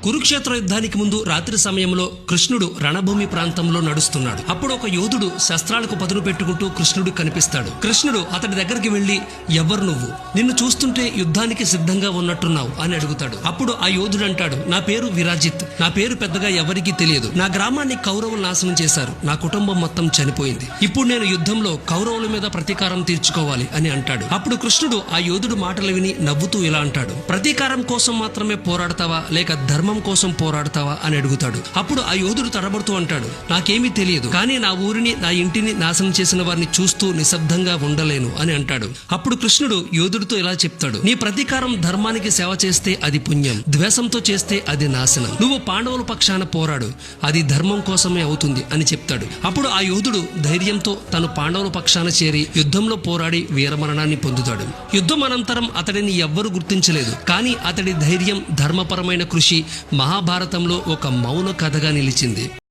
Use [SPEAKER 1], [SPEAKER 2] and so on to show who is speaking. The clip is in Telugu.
[SPEAKER 1] కురుక్షేత్ర యుద్ధానికి ముందు రాత్రి సమయంలో కృష్ణుడు రణభూమి ప్రాంతంలో నడుస్తున్నాడు. అప్పుడు ఒక యోధుడు శస్త్రాలకు పదును పెట్టుకుంటూ కృష్ణుడు కనిపిస్తాడు. కృష్ణుడు అతడి దగ్గరికి వెళ్లి, ఎవరు నువ్వు? నిన్ను చూస్తుంటే యుద్ధానికి సిద్ధంగా ఉన్నట్టున్నావు అని అడుగుతాడు. అప్పుడు ఆ యోధుడు అంటాడు, నా పేరు విరాజిత్. నా పేరు పెద్దగా ఎవరికీ తెలియదు. నా గ్రామాన్ని కౌరవులు నాశనం చేశారు. నా కుటుంబం మొత్తం చనిపోయింది. ఇప్పుడు నేను యుద్ధంలో కౌరవుల మీద ప్రతీకారం తీర్చుకోవాలి అని అంటాడు. అప్పుడు కృష్ణుడు ఆ యోధుడు మాటలు విని నవ్వుతూ ఇలా అంటాడు, ప్రతీకారం కోసం మాత్రమే పోరాడతావా లేక ధర్మం కోసం పోరాడతావా అని అడుగుతాడు. అప్పుడు ఆ యోధుడు తడబడుతూ అంటాడు, నాకేమీ తెలియదు, కానీ నా ఊరిని నా ఇంటిని నాశనం చేసిన వారిని చూస్తూ నిశ్శబ్దంగా ఉండలేను అని అంటాడు. అప్పుడు కృష్ణుడు యోధుడితో ఇలా చెప్తాడు, నీ ప్రతీకారం ధర్మానికి సేవ చేస్తే అది పుణ్యం, ద్వేషంతో చేస్తే అది నాశనం. నువ్వు పాండవుల పక్షాన పోరాడు, అది ధర్మం కోసమే అవుతుంది అని చెప్తాడు. అప్పుడు ఆ యోధుడు ధైర్యంతో తను పాండవుల పక్షాన చేరి యుద్ధంలో పోరాడి వీరమరణాన్ని పొందుతాడు. యుద్ధం అనంతరం అతడిని ఎవ్వరూ గుర్తించలేదు, కానీ అతడి ధైర్యం, ధర్మపరమైన కృషి మహాభారతంలో ఒక మౌన కథగా నిలిచింది.